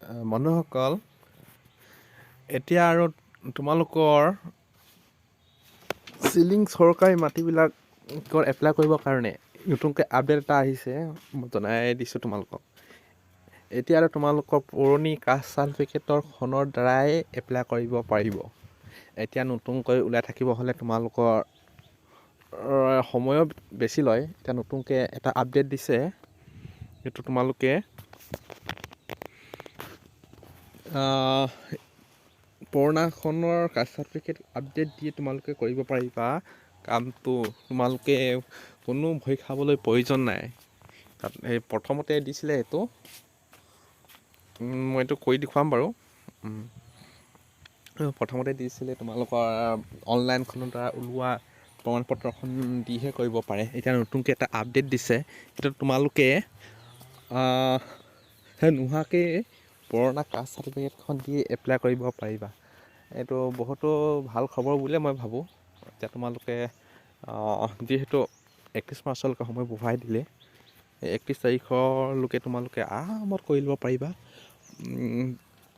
বন্ধুসকল, এতিয়া আৰু তোমালোকৰ চিলিং চৰকাৰী মাটিবিলাকত এপ্লাই কৰিবৰ কাৰণে নতুনকৈ আপডেট এটা আহিছে, মই জনাই দিছোঁ তোমালোকক। এতিয়া আৰু তোমালোকৰ পুৰণি কাষ্ট চাৰ্টিফিকেটৰখনৰ দ্বাৰাই এপ্লাই কৰিব পাৰিব। এতিয়া নতুনকৈ ওলাই থাকিব হ'লে তোমালোকৰ সময়ো বেছি লয়। এতিয়া নতুনকৈ এটা আপডেট দিছে, সেইটো তোমালোকে পুৰণাখনৰ কাষ্ট চাৰ্টিফিকেট আপডেট দি তোমালোকে কৰিব পাৰিবা কামটো। তোমালোকে কোনো ভয় খাবলৈ প্ৰয়োজন নাই। তাত এই প্ৰথমতে দিছিলে এইটো, মই এইটো কৰি দেখুৱাম বাৰু। প্ৰথমতে দিছিলে তোমালোকৰ অনলাইনখনৰ দ্বাৰা ওলোৱা প্ৰমাণপত্ৰখন দিহে কৰিব পাৰে। এতিয়া নতুনকৈ এটা আপডেট দিছে, সেইটো তোমালোকে সেই নোহোৱাকৈ পুৰণা কাষ্ট চাৰ্টিফিকেটখন দি এপ্লাই কৰিব পাৰিবা। এইটো বহুতো ভাল খবৰ বুলিয়ে মই ভাবোঁ। এতিয়া তোমালোকে যিহেতু 31 মাৰ্চলৈকে সময় বঢ়াই দিলে, 31 তাৰিখলৈকে তোমালোকে আৰামত কৰি ল'ব পাৰিবা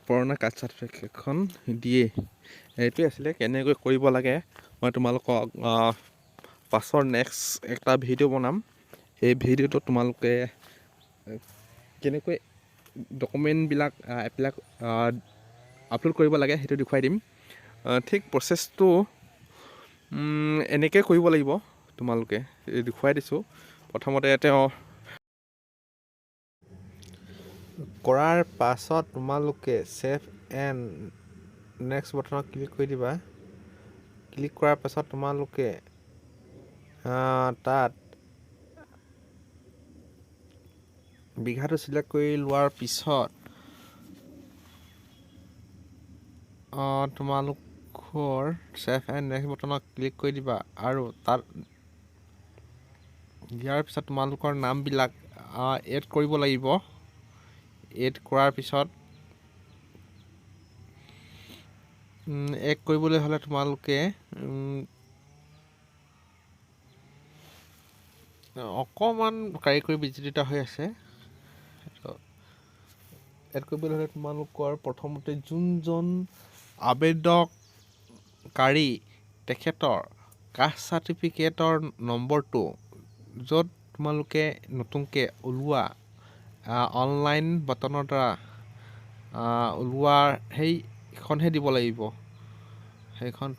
পুৰণা কাষ্ট চাৰ্টিফিকেটখন দিয়ে। এইটোৱে আছিলে কেনেকৈ কৰিব লাগে। মই তোমালোকক পাছৰ নেক্সট এটা ভিডিঅ' বনাম। সেই ভিডিঅ'টোত তোমালোকে কেনেকৈ ডকুমেণ্টবিলাক আপলোড কৰিব লাগে সেইটো দেখুৱাই দিম। ঠিক প্ৰচেছটো এনেকৈ কৰিব লাগিব। তোমালোকে দেখুৱাই দিছোঁ। প্ৰথমতে তেওঁ কৰাৰ পাছত তোমালোকে ছেভ এণ্ড নেক্সট বটনত ক্লিক কৰি দিবা। ক্লিক কৰাৰ পাছত তোমালোকে তাত বিঘাটো চিলেক্ট কৰি লোৱাৰ পিছত তোমালোকৰ ছেভ এণ্ড নেক্সট বটনত ক্লিক কৰি দিবা। আৰু তাত দিয়াৰ পিছত তোমালোকৰ নামবিলাক এড কৰিব লাগিব। এড কৰাৰ পিছত এড কৰিবলৈ হ'লে তোমালোকে অকণমান কাৰিকৰী বিজড়িত হৈ আছে। এড কৰিবলৈ হ'লে তোমালোকৰ প্ৰথমতে যোনজন আবেদনকাৰী তেখেতৰ কাষ্ট চাৰ্টিফিকেটৰ নম্বৰটো য'ত তোমালোকে নতুনকৈ ওলোৱা অনলাইন বাটনৰ দ্বাৰা ওলোৱা সেইখনহে দিব লাগিব। সেইখন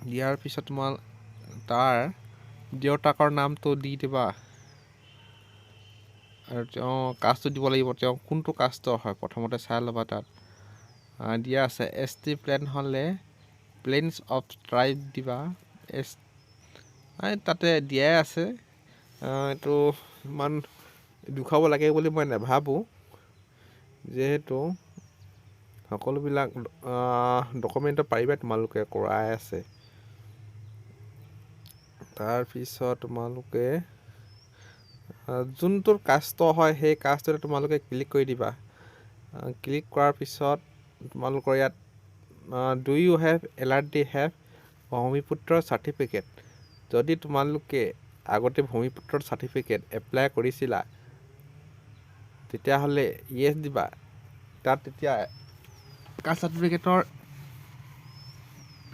দিয়াৰ পিছত তোমাৰ তাৰ দেউতাকৰ নামটো দি দিবা আৰু তেওঁ কাষ্টটো দিব লাগিব। তেওঁ কোনটো কাষ্টৰ হয় প্ৰথমতে চাই ল'বা। তাত দিয়া আছে ST প্লেন হ'লে প্লেইনছ অফ ট্ৰাইব দিবা। তাতে দিয়াই আছে। এইটো ইমান দেখুৱাব লাগে বুলি মই নাভাবোঁ, যিহেতু সকলোবিলাক ডকুমেণ্টত পাৰিবা তোমালোকে কৰাই আছে। তাৰপিছত তোমালোকে যোনটো কাষ্টৰ হয় সেই কাষ্টতে তোমালোকে ক্লিক কৰি দিবা। ক্লিক কৰাৰ পিছত তোমালোকৰ ইয়াত do you have LRD have ভূমিপুত্ৰৰ চাৰ্টিফিকেট। যদি তোমালোকে আগতে ভূমিপুত্ৰৰ চাৰ্টিফিকেট এপ্লাই কৰিছিলা তেতিয়াহ'লে য়েছ দিবা। তাত তেতিয়া কাষ্ট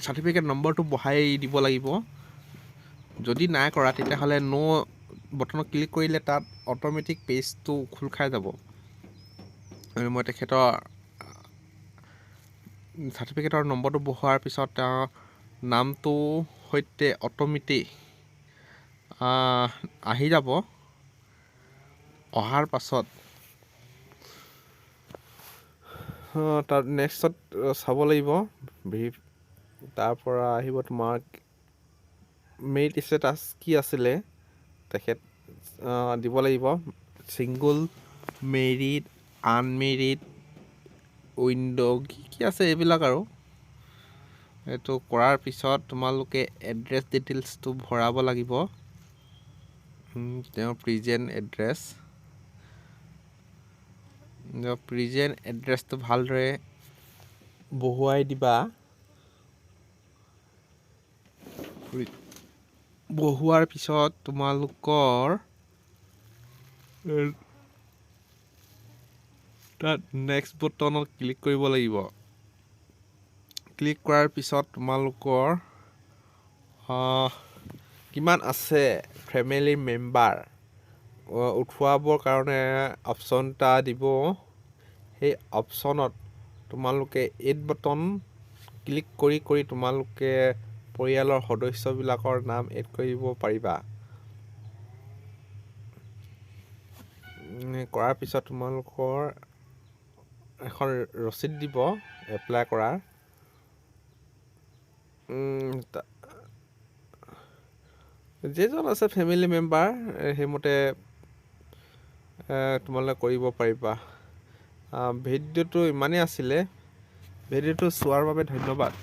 চাৰ্টিফিকেট নম্বৰটো বহাই দিব লাগিব। যদি নাই কৰা তেতিয়াহ'লে ন' বটনত ক্লিক কৰিলে তাত অট'মেটিক পেজটো খোল খাই যাব। আৰু মই তেখেতৰ চাৰ্টিফিকেটৰ নম্বৰটো বহোৱাৰ পিছত তেওঁৰ নামটো সৈতে অট'মেটিক আহি যাব। অহাৰ পাছত তাত নেক্সটত চাব লাগিব। তাৰ পৰা আহিব তোমাৰ মেৰিট ষ্টেটাছ কি আছিলে তেখেত দিব লাগিব। ছিংগুল, মেৰিট, আনমেৰিট, উইণ্ড' কি আছে এইবিলাক আৰু। এইটো কৰাৰ পিছত তোমালোকে এড্ৰেছ ডিটেইলছটো ভৰাব লাগিব। তেওঁৰ প্ৰেজেণ্ট এড্ৰেছটো ভালদৰে বহুৱাই দিবা। বহুৱাৰ পিছত তোমালোকৰ তাত নেক্সট বটনত ক্লিক কৰিব লাগিব। ক্লিক কৰাৰ পিছত তোমালোকৰ কিমান আছে ফেমিলি মেম্বাৰ উঠোৱাবৰ কাৰণে অপশ্যন এটা দিব। সেই অপশ্যনত তোমালোকে এড বটন ক্লিক কৰি তোমালোকে পৰিয়ালৰ সদস্যবিলাকৰ নাম এড কৰিব পাৰিবা। কৰাৰ পিছত তোমালোকৰ এখন ৰচিদ দিব এপ্লাই কৰাৰ। যিজন আছে ফেমিলি মেম্বাৰ সেইমতে তোমালোকে কৰিব পাৰিবা। ভিডিঅ'টো ইমানেই আছিলে। ভিডিঅ'টো চোৱাৰ বাবে ধন্যবাদ।